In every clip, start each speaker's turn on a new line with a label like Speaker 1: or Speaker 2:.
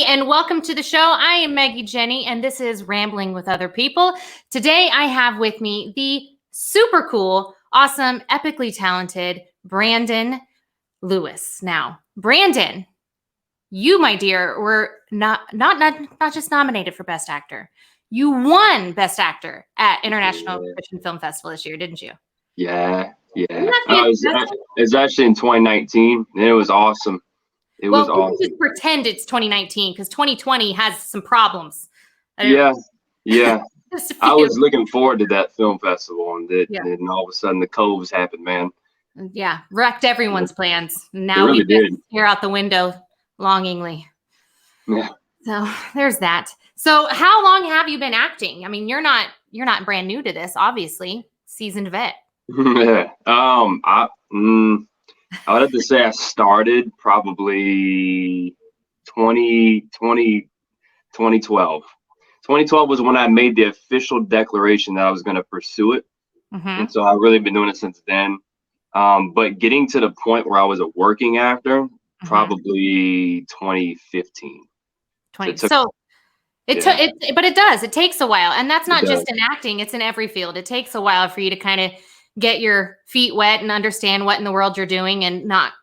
Speaker 1: and welcome to the show. I am Maggie Jenny, and this is Rambling with Other People. Today, I have with me the super cool, awesome, epically talented Branden Lewis. Now, Branden, you, my dear, were not just nominated for Best Actor. You won Best Actor at International Christian Film Festival this year, didn't you?
Speaker 2: Yeah. It's actually in 2019, and it was awesome. It was awesome.
Speaker 1: Just pretend it's 2019 because 2020 has some problems.
Speaker 2: Yeah. I was looking forward to that film festival, and then all of a sudden the Coves happened, man.
Speaker 1: Yeah, wrecked everyone's plans. Now
Speaker 2: really
Speaker 1: we just stare out the window longingly.
Speaker 2: Yeah.
Speaker 1: So there's that. So how long have you been acting? I mean, you're not brand new to this, obviously. Seasoned vet.
Speaker 2: Yeah. I would have to say I started probably 2012. 2012 was when I made the official declaration that I was going to pursue it.
Speaker 1: Mm-hmm.
Speaker 2: And so I've really been doing it since then. But getting to the point where I was a working actor, probably 2015.
Speaker 1: But it does. It takes a while. And that's not just in acting. It's in every field. It takes a while for you to kind of get your feet wet and understand what in the world you're doing and not,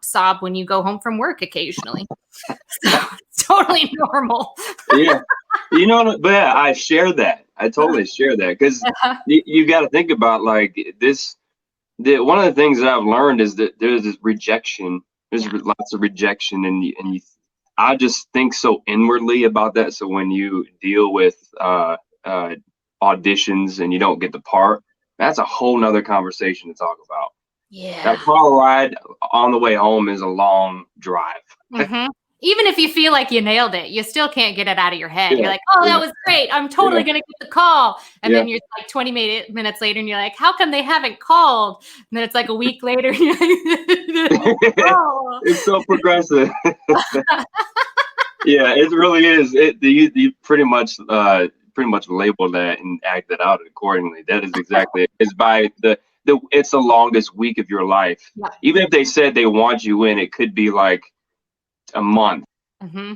Speaker 1: sob when you go home from work occasionally. So it's totally normal.
Speaker 2: Yeah. But I share that. I totally share that because you got to think about like this. One of the things that I've learned is that there's this rejection. There's lots of rejection, and I just think so inwardly about that. So when you deal with auditions and you don't get the part, that's a whole nother conversation to talk about.
Speaker 1: Yeah.
Speaker 2: That car ride on the way home is a long drive.
Speaker 1: Mm-hmm. Even if you feel like you nailed it, you still can't get it out of your head. You're like, oh, that was great. I'm totally going to get the call. And then you're like 20 minutes later and you're like, how come they haven't called? And then it's like a week later. And you're like, oh.
Speaker 2: It's so progressive. Yeah, it really is. You pretty much label that and act that out accordingly. That is exactly it. It's by it's the longest week of your life.
Speaker 1: Yeah.
Speaker 2: Even if they said they want you in, it could be like a month.
Speaker 1: Mm-hmm.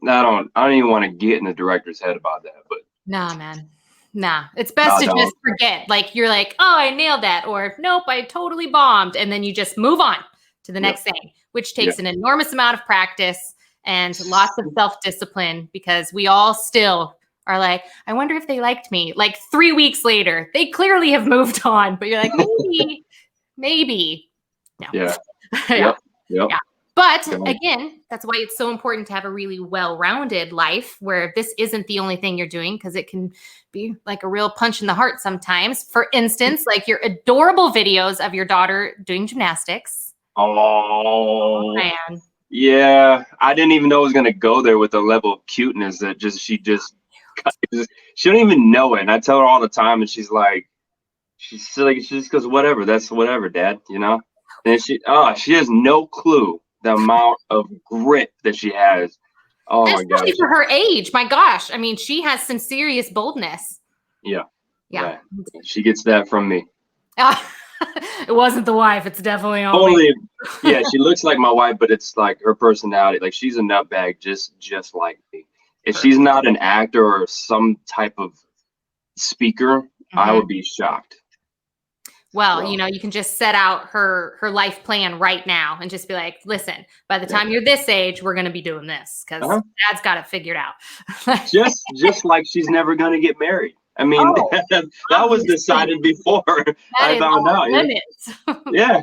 Speaker 2: I don't even want to get in the director's head about that. But
Speaker 1: nah, man. Nah. It's best to just forget. Like you're like, oh, I nailed that, or nope, I totally bombed. And then you just move on to the next thing, which takes an enormous amount of practice and lots of self-discipline because we all still are like, I wonder if they liked me. Like 3 weeks later, they clearly have moved on, but you're like, maybe. No.
Speaker 2: Yeah.
Speaker 1: Yeah. But again, that's why it's so important to have a really well-rounded life where this isn't the only thing you're doing because it can be like a real punch in the heart sometimes. For instance, like your adorable videos of your daughter doing gymnastics.
Speaker 2: Oh
Speaker 1: man.
Speaker 2: Yeah. I didn't even know it was going to go there with the level of cuteness that she don't even know it. And I tell her all the time and she just goes, whatever, that's whatever, Dad, And she has no clue the amount of grit that she has. Oh my gosh.
Speaker 1: Especially for her age. My gosh. I mean, she has some serious boldness.
Speaker 2: Yeah. She gets that from me.
Speaker 1: It wasn't the wife. It's definitely
Speaker 2: only. Yeah, she looks like my wife, but it's like her personality. Like she's a nutbag, just like me. If she's not an actor or some type of speaker, I would be shocked.
Speaker 1: Well, you can just set out her life plan right now and just be like, listen, by the time you're this age, we're going to be doing this because Dad's got it figured out.
Speaker 2: just like she's never going to get married. I mean, that was decided before I found out.
Speaker 1: Limits.
Speaker 2: Yeah.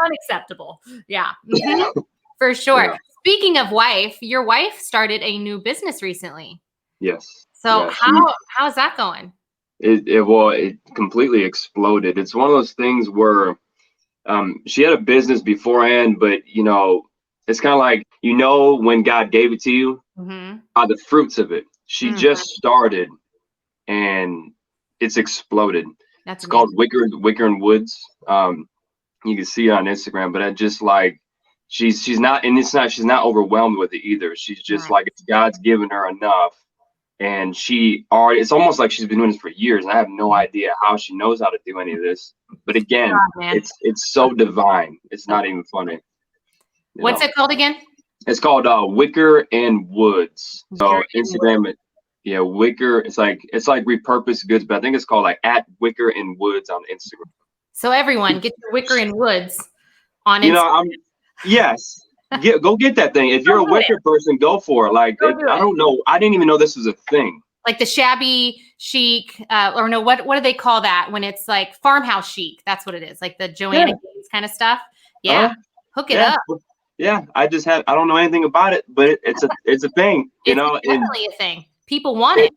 Speaker 1: Unacceptable. Yeah. Mm-hmm. For sure. Yeah. Speaking of wife, your wife started a new business recently.
Speaker 2: Yes.
Speaker 1: So how's that going?
Speaker 2: It completely exploded. It's one of those things where she had a business beforehand, but it's kind of like when God gave it to you, the fruits of it. She just started and it's exploded. It's called Wicker and Woods. You can see it on Instagram, but I just like she's not overwhelmed with it either. She's just like God's given her enough. And it's almost like she's been doing this for years. And I have no idea how she knows how to do any of this. But again, it's so divine. It's not even funny.
Speaker 1: What's it called again?
Speaker 2: It's called Wicker and Woods. So
Speaker 1: Wicker and
Speaker 2: Instagram it. Yeah, Wicker. It's like repurposed goods, but I think it's called like at Wicker and Woods on Instagram.
Speaker 1: So everyone, get your Wicker and Woods on
Speaker 2: You
Speaker 1: Instagram.
Speaker 2: know, yes. Go get that thing. If you're a Wicker person, go for it. Like I don't know. I didn't even know this was a thing.
Speaker 1: Like the shabby chic, or no, what do they call that when it's like farmhouse chic? That's what it is, like the Joanna Gaines kind of stuff. Yeah, hook it up.
Speaker 2: Yeah, I don't know anything about it, but it's a thing. You know,
Speaker 1: definitely a thing. People want it.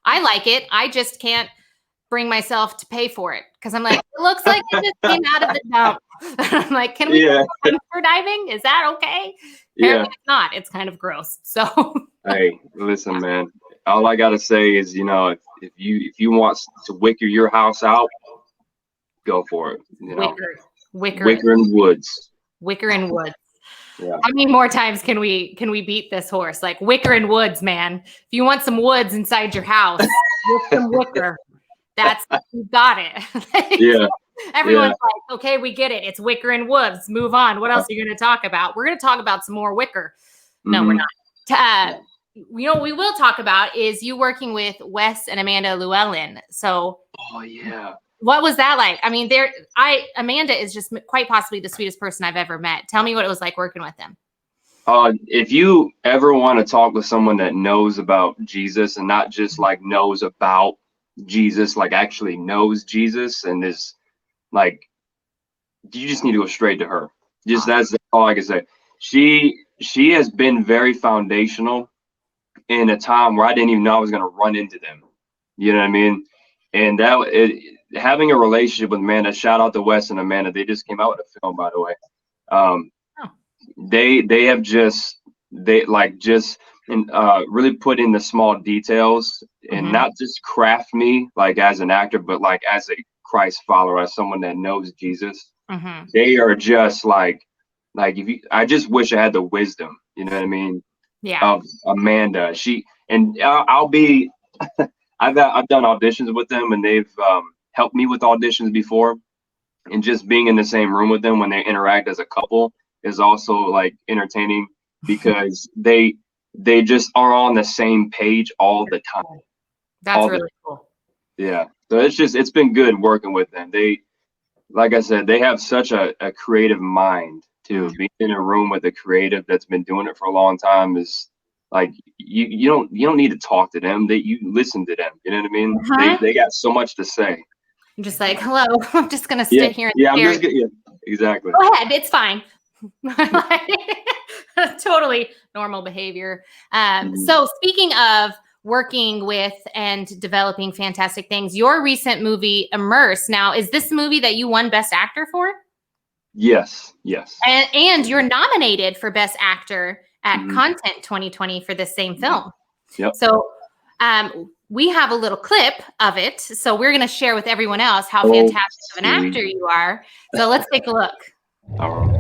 Speaker 1: I like it. I just can't bring myself to pay for it because I'm like, it looks like it just came out of the dump. I'm like, can we go dumpster diving? Is that okay? Apparently it's not. It's kind of gross. So
Speaker 2: hey, listen, man. All I gotta say is, you know, if you want to wicker your house out, go for it. You know, Wicker and Woods.
Speaker 1: Wicker and Woods.
Speaker 2: Yeah.
Speaker 1: How many more times can we beat this horse? Like Wicker and Woods, man. If you want some woods inside your house, get some wicker. You got it.
Speaker 2: Yeah.
Speaker 1: Everyone's like, okay, we get it. It's Wicker and Woods. Move on. What else are you going to talk about? We're going to talk about some more wicker. No, we're not. You know what we will talk about is you working with Wes and Amanda Llewellyn. So,
Speaker 2: oh yeah,
Speaker 1: what was that like? I mean, Amanda is just quite possibly the sweetest person I've ever met. Tell me what it was like working with them.
Speaker 2: If you ever want to talk with someone that knows about Jesus and not just like knows about Jesus, like actually knows Jesus and is like, you just need to go straight to her. That's all I can say. She has been very foundational in a time where I didn't even know I was going to run into them. You know what I mean? And having a relationship with Amanda, shout out to Wes and Amanda. They just came out with a film, by the way. They have just really put in the small details and not just craft me like as an actor, but like as a Christ follower, as someone that knows Jesus. They are just like I just wish I had the wisdom, you know what I mean?
Speaker 1: Yeah.
Speaker 2: Of Amanda. I'll be I've done auditions with them, and they've helped me with auditions before, and just being in the same room with them when they interact as a couple is also like entertaining because they just are on the same page all the time.
Speaker 1: That's really cool.
Speaker 2: Yeah. So it's been good working with them. They, like I said, they have such a creative mind too. Being in a room with a creative that's been doing it for a long time is like you don't need to talk to them. You listen to them. You know what I mean? They got so much to say.
Speaker 1: I'm just like, hello. I'm just gonna sit here and
Speaker 2: exactly.
Speaker 1: Go ahead. It's fine. Totally normal behavior. So speaking of working with and developing fantastic things, your recent movie Immerse. Now, is this movie that you won Best Actor for?
Speaker 2: Yes.
Speaker 1: And you're nominated for Best Actor at Content 2020 for this same film.
Speaker 2: Yep.
Speaker 1: So we have a little clip of it. So we're going to share with everyone else how fantastic of an actor you are. So let's take a look.
Speaker 2: All right.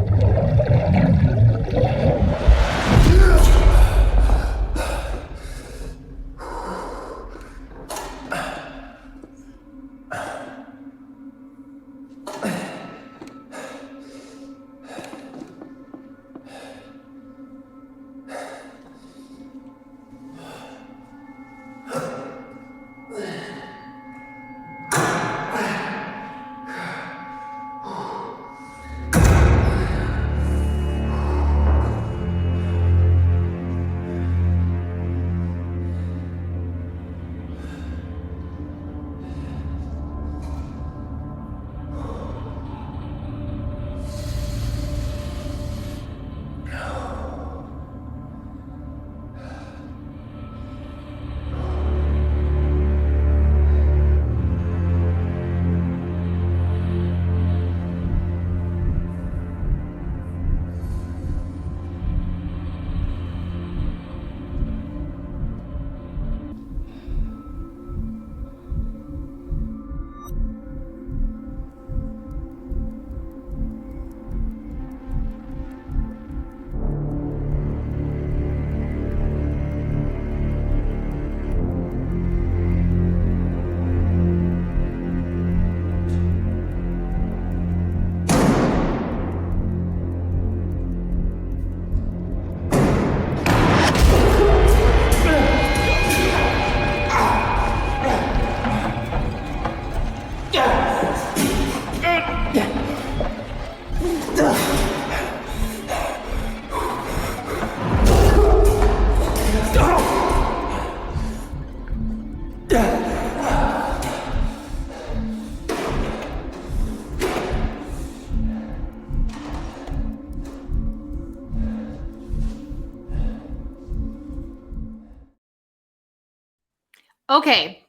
Speaker 1: Okay,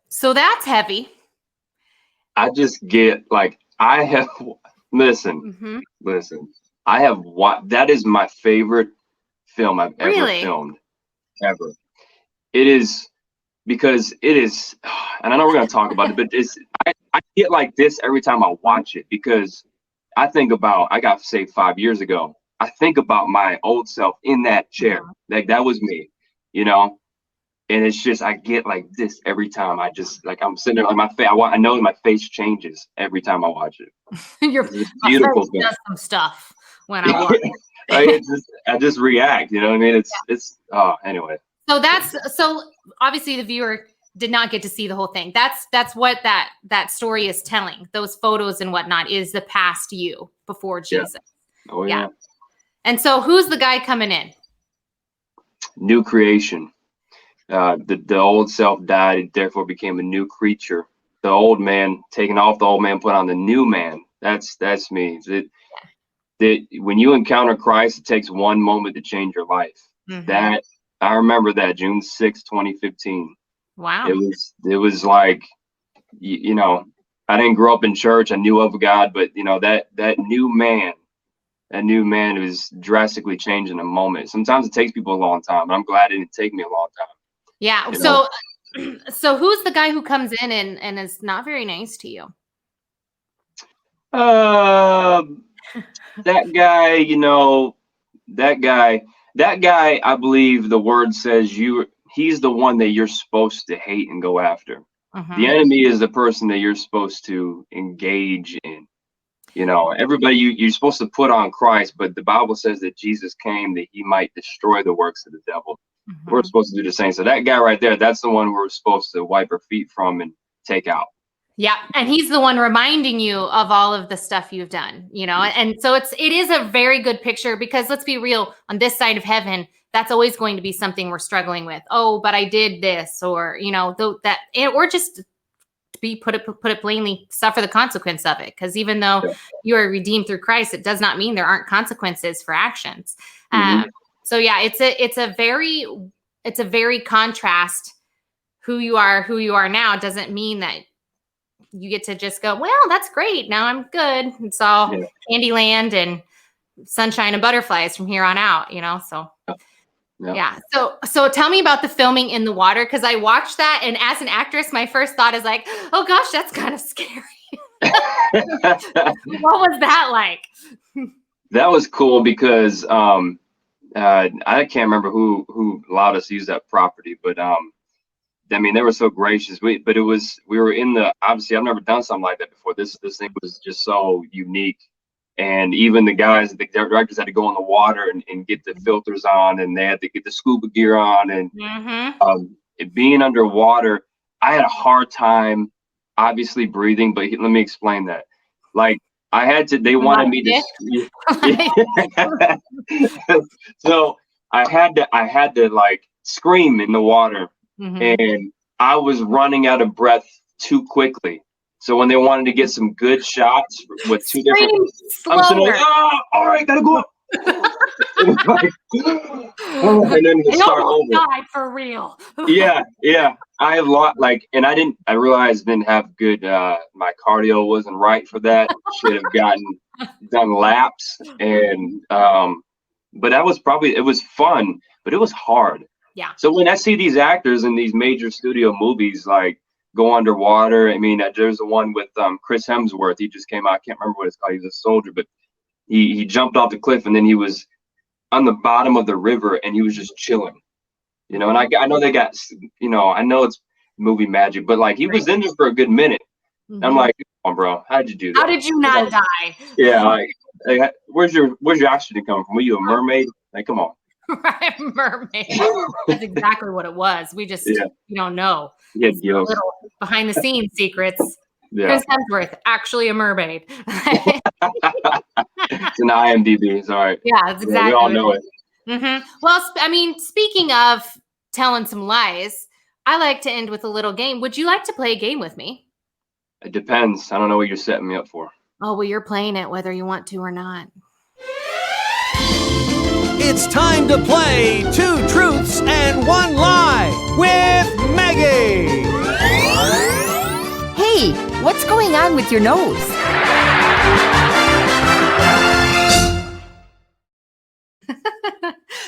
Speaker 1: so that's heavy.
Speaker 2: I just get like I have listen,
Speaker 1: Mm-hmm.
Speaker 2: listen. I have what that is my favorite film I've ever
Speaker 1: Really?
Speaker 2: filmed ever. It is because it is, and I know we're gonna talk about it, but I get like this every time I watch it because I think about I got saved 5 years ago. I think about my old self in that chair. Like that was me, you know. And it's just I get like this every time. I just like I'm sitting there like my face. I know my face changes every time I watch it.
Speaker 1: Your
Speaker 2: It's this
Speaker 1: my
Speaker 2: beautiful
Speaker 1: face
Speaker 2: thing.
Speaker 1: does some stuff when I watch.
Speaker 2: Like it's just I just react. You know what I mean? It's anyway.
Speaker 1: So obviously the viewer did not get to see the whole thing. That's what that story is telling. Those photos and whatnot is the past you before Jesus.
Speaker 2: Yeah. Oh yeah.
Speaker 1: And so who's the guy coming in?
Speaker 2: New creation. The old self died, and therefore became a new creature. The old man, taking off the old man, put on the new man. That's me. That when you encounter Christ, it takes one moment to change your life.
Speaker 1: Mm-hmm.
Speaker 2: That I remember that June 6, 2015.
Speaker 1: Wow.
Speaker 2: It was like you know, I didn't grow up in church. I knew of God, but you know that new man was drastically changed in a moment. Sometimes it takes people a long time, but I'm glad it didn't take me a long time.
Speaker 1: Yeah. So who's the guy who comes in and is not very nice to you?
Speaker 2: That guy, you know, that guy, I believe the word says he's the one that you're supposed to hate and go after.
Speaker 1: Mm-hmm.
Speaker 2: The enemy is the person that you're supposed to engage in. You know, everybody you're supposed to put on Christ, but the Bible says that Jesus came that he might destroy the works of the devil.
Speaker 1: Mm-hmm.
Speaker 2: We're supposed to do the same. So that guy right there, that's the one we're supposed to wipe our feet from and take out.
Speaker 1: Yeah. And he's the one reminding you of all of the stuff you've done, you know? And so it is a very good picture because let's be real, on this side of heaven, that's always going to be something we're struggling with. Oh, but I did this, or, you know, or just to put it plainly, suffer the consequence of it. Because even though you are redeemed through Christ, it does not mean there aren't consequences for actions.
Speaker 2: Mm-hmm.
Speaker 1: So yeah, it's a very contrast. Who you are now doesn't mean that you get to just go, well, that's great. Now I'm good. It's all Candyland and sunshine and butterflies from here on out, you know? So yeah. So tell me about the filming in the water. Cause I watched that. And as an actress, my first thought is like, oh gosh, that's kind of scary. What was that like?
Speaker 2: That was cool because I can't remember who allowed us to use that property, but I mean, they were so gracious. We were in obviously I've never done something like that before. This thing was just so unique. And even the directors had to go in the water and get the filters on, and they had to get the scuba gear on. And being underwater, I had a hard time obviously breathing, but let me explain that. Like they wanted me to so I had to like scream in the water. And I was running out of breath too quickly. So when they wanted to get some good shots with two different, I'm sitting like, all right, gotta go. And then to start over.
Speaker 1: Die for real.
Speaker 2: Yeah. I have and I realized I didn't have good. My cardio wasn't right for that. Should have done laps and but it was fun, but it was hard.
Speaker 1: Yeah.
Speaker 2: So when I see these actors in these major studio movies, like go underwater, I mean, there's the one with Chris Hemsworth. He just came out. I can't remember what it's called. He was a soldier, but he jumped off the cliff and then he was on the bottom of the river and he was just chilling, you know. And I know they got, you know, I know it's movie magic, but like he was in there for a good minute. I'm like, come on, bro, how'd you do that?
Speaker 1: How did you not die?
Speaker 2: Yeah, like where's your oxygen coming from? Were you a mermaid? Like, come on.
Speaker 1: Right, mermaid. That's exactly what it was. We just we don't know.
Speaker 2: Yeah,
Speaker 1: little behind the scenes secrets.
Speaker 2: Yeah.
Speaker 1: Chris Hemsworth, actually a mermaid.
Speaker 2: It's an IMDb. It's all right.
Speaker 1: Yeah, that's exactly
Speaker 2: We all
Speaker 1: what
Speaker 2: know
Speaker 1: it is. Well, I mean, speaking of telling some lies, I like to end with a little game. Would you like to play a game with me?
Speaker 2: It depends. I don't know what you're setting me up for.
Speaker 1: Oh, well, you're playing it whether you want to or not.
Speaker 3: It's time to play 2 Truths and 1 Lie with Maggie.
Speaker 4: Hey, what's going on with your nose?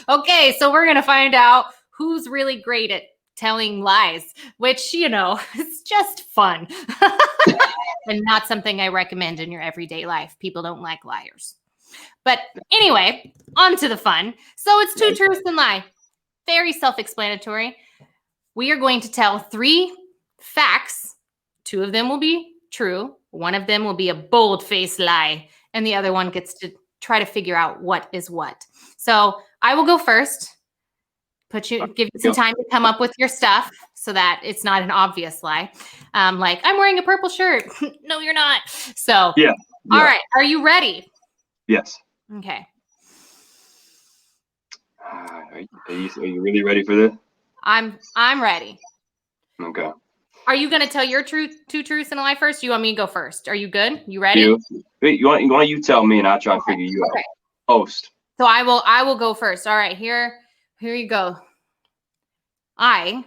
Speaker 1: Okay, so we're going to find out who's really great at telling lies, which, it's just fun and not something I recommend in your everyday life. People don't like liars. But anyway, on to the fun. So it's 2 truths and lie. Very self-explanatory. We are going to tell 3 facts. 2 of them will be true. 1 of them will be a bold-faced lie. And the other one gets to try to figure out what is what. So I will go first. Give you some time to come up with your stuff so that it's not an obvious lie. Like, I'm wearing a purple shirt. No, you're not. So,
Speaker 2: Yeah.
Speaker 1: All right. Are you ready?
Speaker 2: Yes.
Speaker 1: Okay.
Speaker 2: Are you really ready for this?
Speaker 1: I'm ready.
Speaker 2: Okay.
Speaker 1: Are you going to tell your 2 truths and a lie first? Do you want me to go first? Are you good? You ready?
Speaker 2: You want you tell me and I'll try to figure you out. Host.
Speaker 1: So I will go first. All right, here you go. I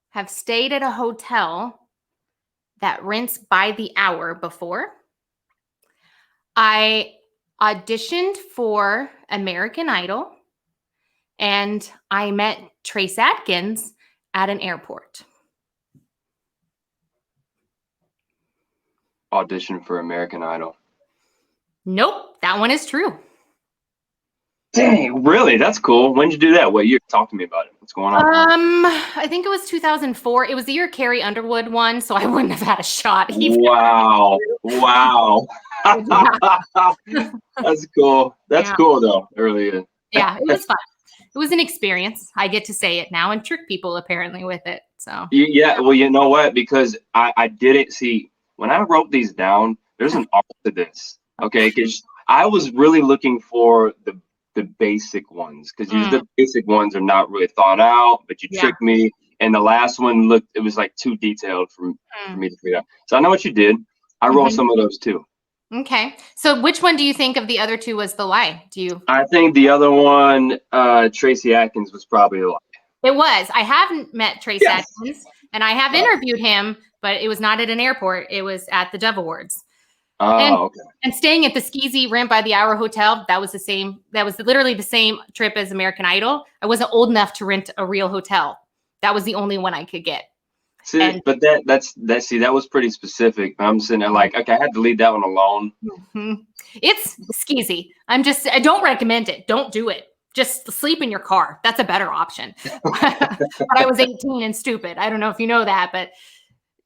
Speaker 1: have stayed at a hotel that rents by the hour before. I auditioned for American Idol, and I met Trace Adkins at an airport.
Speaker 2: Audition for American Idol.
Speaker 1: Nope, that one is true.
Speaker 2: Dang, really? That's cool. When did you do that? What year? Talk to me about it. What's going on?
Speaker 1: I think it was 2004. It was the year Carrie Underwood won, so I wouldn't have had a shot.
Speaker 2: Wow. That's cool. That's cool though. It really is.
Speaker 1: Yeah, it was fun. It was an experience. I get to say it now and trick people apparently with it. So
Speaker 2: yeah. Well, you know what? Because I didn't see when I wrote these down. There's an art to this. Okay, because I was really looking for the basic ones because the basic ones are not really thought out, but you tricked me. And the last one it was like too detailed for me to figure out. So I know what you did. I wrote some of those too.
Speaker 1: Okay. So which one do you think of the other 2 was the lie?
Speaker 2: I think the other one, Tracy Atkins, was probably a lie.
Speaker 1: It was. I haven't met Trace Atkins, and I have interviewed him, but it was not at an airport. It was at the Dove Awards.
Speaker 2: Oh, okay.
Speaker 1: And staying at the Skeezy Rent by the Hour Hotel, that was literally the same trip as American Idol. I wasn't old enough to rent a real hotel. That was the only one I could get.
Speaker 2: See, but that was pretty specific. I'm sitting there like, okay, I had to leave that one alone.
Speaker 1: It's skeezy. I don't recommend it. Don't do it. Just sleep in your car. That's a better option. But I was 18 and stupid. I don't know if you know that, but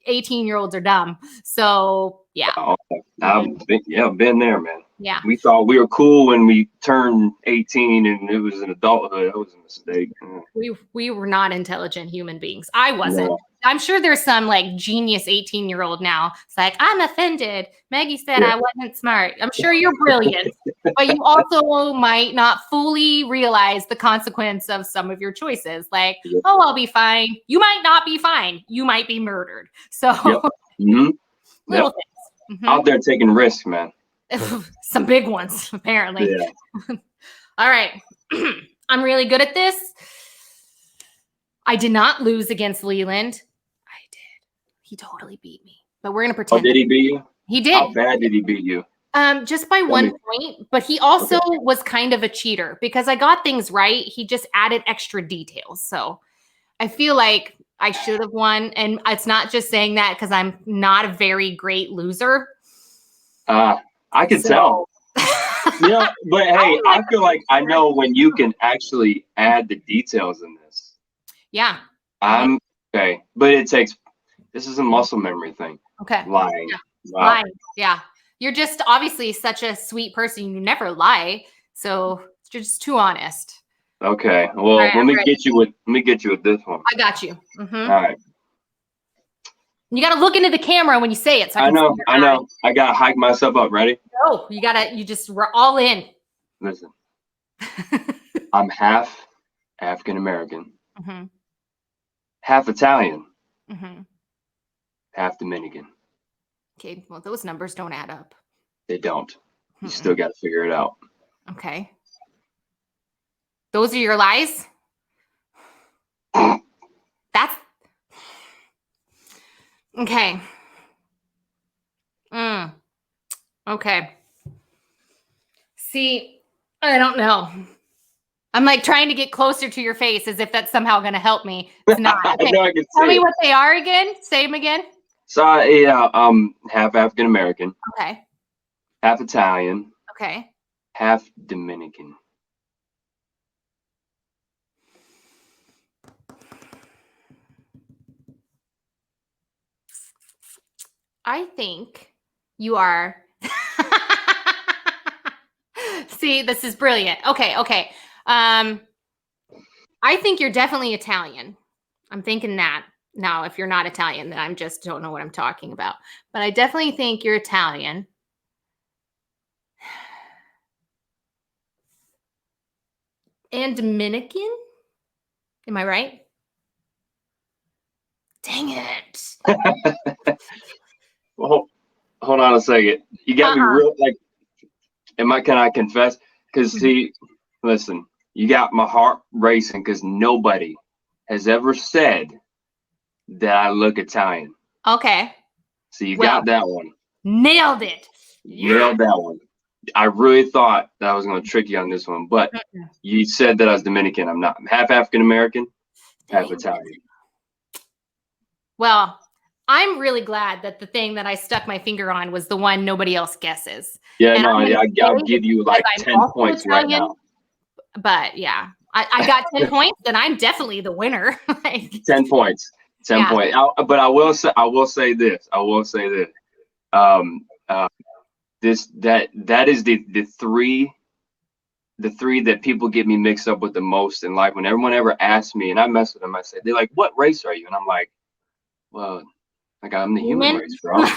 Speaker 1: 18-year-olds are dumb. So yeah.
Speaker 2: Oh, I've been there, man.
Speaker 1: Yeah.
Speaker 2: We thought we were cool when we turned 18 and it was an adulthood. That was a mistake.
Speaker 1: We were not intelligent human beings. I wasn't.
Speaker 2: No.
Speaker 1: I'm sure there's some like genius 18-year-old now. It's like, I'm offended. Maggie said I wasn't smart. I'm sure you're brilliant, but you also might not fully realize the consequence of some of your choices. Like, oh, I'll be fine. You might not be fine. You might be murdered. So little things.
Speaker 2: Out there taking risks, man.
Speaker 1: Some big ones, apparently.
Speaker 2: Yeah.
Speaker 1: All right. I'm really good at this. I did not lose against Leland. I did. He totally beat me. But we're going to pretend.
Speaker 2: Oh, did he beat you?
Speaker 1: He did.
Speaker 2: How bad did he beat you?
Speaker 1: Just by 1 point. But he also was kind of a cheater because I got things right. He just added extra details. So I feel like I should have won. And it's not just saying that because I'm not a very great loser.
Speaker 2: I can tell. Yeah, but hey, I feel like I know when you can actually add the details in this.
Speaker 1: Yeah.
Speaker 2: I'm okay, but this is a muscle memory thing.
Speaker 1: Okay.
Speaker 2: Lying.
Speaker 1: Yeah.
Speaker 2: Wow.
Speaker 1: Lying. Yeah. You're just obviously such a sweet person. You never lie. So you're just too honest.
Speaker 2: Okay. Well, let me get you with this one.
Speaker 1: I got you. Mm-hmm.
Speaker 2: All right.
Speaker 1: You got to look into the camera when you say it. So
Speaker 2: I
Speaker 1: can
Speaker 2: know.
Speaker 1: see your
Speaker 2: I know. I got to hike myself up. Ready?
Speaker 1: No, you just we're all in.
Speaker 2: Listen, I'm half African American,
Speaker 1: Mm-hmm.
Speaker 2: half Italian,
Speaker 1: Mm-hmm.
Speaker 2: half Dominican.
Speaker 1: Okay, well, those numbers don't add up.
Speaker 2: They don't. You
Speaker 1: Mm-mm.
Speaker 2: still got to figure it out.
Speaker 1: Okay. Those are your lies? That's okay. Okay. See, I don't know. I'm like trying to get closer to your face as if that's somehow going to help me. It's not. Okay.
Speaker 2: I know I can
Speaker 1: Tell
Speaker 2: see
Speaker 1: me
Speaker 2: it.
Speaker 1: what they are again. Say them again.
Speaker 2: So yeah, half African American,
Speaker 1: Okay.
Speaker 2: half Italian,
Speaker 1: Okay.
Speaker 2: half Dominican.
Speaker 1: I think you are. See, this is brilliant. Okay, okay. I think you're definitely Italian. I'm thinking that. Now, if you're not Italian, then I just don't know what I'm talking about. But I definitely think you're Italian. And Dominican? Am I right? Dang it.
Speaker 2: Well, hold on a second. You got me real like. Can I confess? Because see, listen, you got my heart racing because nobody has ever said that I look Italian.
Speaker 1: Okay.
Speaker 2: So you got that one.
Speaker 1: Nailed it.
Speaker 2: Nailed that one. I really thought that I was going to trick you on this one, but you said that I was Dominican. I'm not. I'm half African American, half Italian.
Speaker 1: Well, I'm really glad that the thing that I stuck my finger on was the one nobody else guesses.
Speaker 2: Yeah,
Speaker 1: And
Speaker 2: no, I'll give you like
Speaker 1: I'm
Speaker 2: 10
Speaker 1: also
Speaker 2: points right
Speaker 1: Italian,
Speaker 2: now.
Speaker 1: But yeah, I got 10 points, and I'm definitely the winner. Like,
Speaker 2: 10 points. 10 points. But I will say this. That is the three that people get me mixed up with the most in life. When everyone ever asks me, and I mess with them, I say, they're like, "What race are you?" And I'm like, "Well, like I'm the human race, bro." And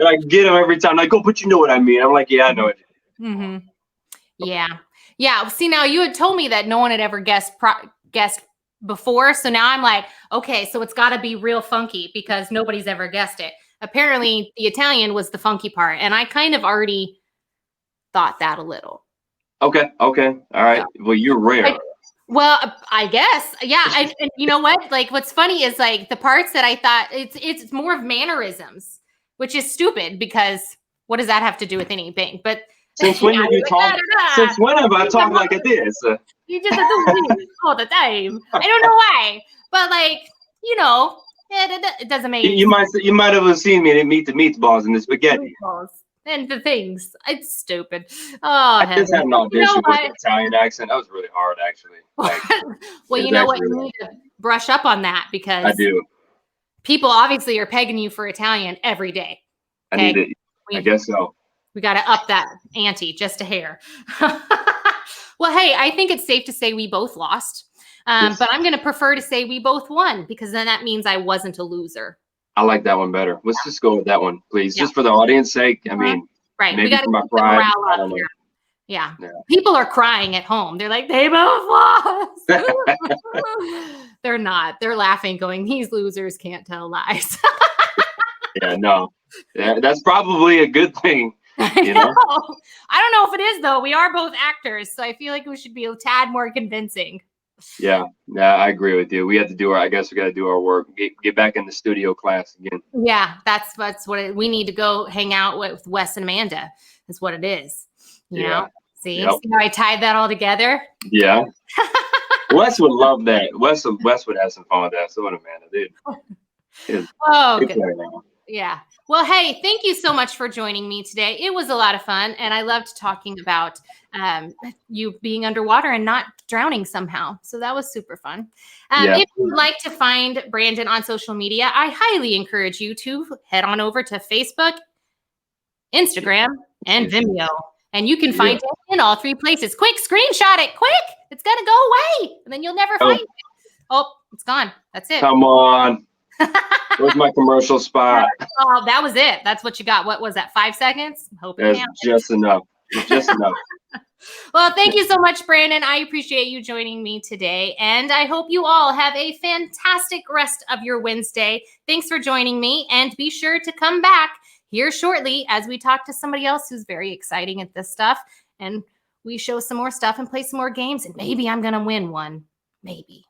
Speaker 2: I get them every time. Like, "Oh, but you know what I mean?" I'm like, "Yeah, I know it."
Speaker 1: Mm-hmm. Yeah. See, now you had told me that no one had ever guessed before, so now I'm like, okay, so it's got to be real funky because nobody's ever guessed it. Apparently, the Italian was the funky part, and I kind of already thought that a little.
Speaker 2: Okay. All right. So, well, you're rare.
Speaker 1: I guess. Yeah. And you know what? Like, what's funny is like the parts that I thought it's more of mannerisms, which is stupid because what does that have to do with anything? But
Speaker 2: since when have you talked? Since when have I talked like this?
Speaker 1: You just do all the time. I don't know why, but like it doesn't make.
Speaker 2: You might have seen me Meet the Meatballs and the spaghetti.
Speaker 1: And the things. It's stupid. Oh,
Speaker 2: I just had an audition with the Italian accent. That was really hard, actually. Like,
Speaker 1: well, you know what? You need to brush up on that because
Speaker 2: I do. People
Speaker 1: obviously are pegging you for Italian every day.
Speaker 2: Okay? I need it. I guess so.
Speaker 1: We got to up that ante just a hair. Well, hey, I think it's safe to say we both lost. But I'm going to prefer to say we both won because then that means I wasn't a loser.
Speaker 2: I like that one better. Let's just go with that one, please. Yeah. Just for the audience sake. I mean,
Speaker 1: right.
Speaker 2: Maybe
Speaker 1: we got
Speaker 2: for my pride. I don't know.
Speaker 1: Yeah. People are crying at home. They're like, they both lost. They're not. They're laughing, going, these losers can't tell lies.
Speaker 2: Yeah, no. Yeah, that's probably a good thing. You know?
Speaker 1: I don't know if it is, though. We are both actors, so I feel like we should be a tad more convincing.
Speaker 2: Yeah, I agree with you. We have to do I guess we got to do our work. Get back in the studio class again.
Speaker 1: Yeah, that's what we need to go hang out with Wes and Amanda is what it is. You know? See how I tied that all together?
Speaker 2: Yeah. Wes would love that. Wes would have some fun with that. So would Amanda, dude. Yeah.
Speaker 1: Well, hey, thank you so much for joining me today. It was a lot of fun, and I loved talking about you being underwater and not drowning somehow. So that was super fun. If you'd like to find Branden on social media, I highly encourage you to head on over to Facebook, Instagram, and Vimeo. And you can find it in all three places. Quick, screenshot it. Quick. It's going to go away. And then you'll never find it. Oh, it's gone. That's it.
Speaker 2: Come on. Where's my commercial spot?
Speaker 1: Oh, that was it. That's what you got. What was that? 5 seconds? Hope it
Speaker 2: That's
Speaker 1: counts.
Speaker 2: just enough. Just enough.
Speaker 1: Well, thank you so much, Branden. I appreciate you joining me today. And I hope you all have a fantastic rest of your Wednesday. Thanks for joining me. And be sure to come back here shortly as we talk to somebody else who's very exciting at this stuff. And we show some more stuff and play some more games. And maybe I'm going to win one. Maybe.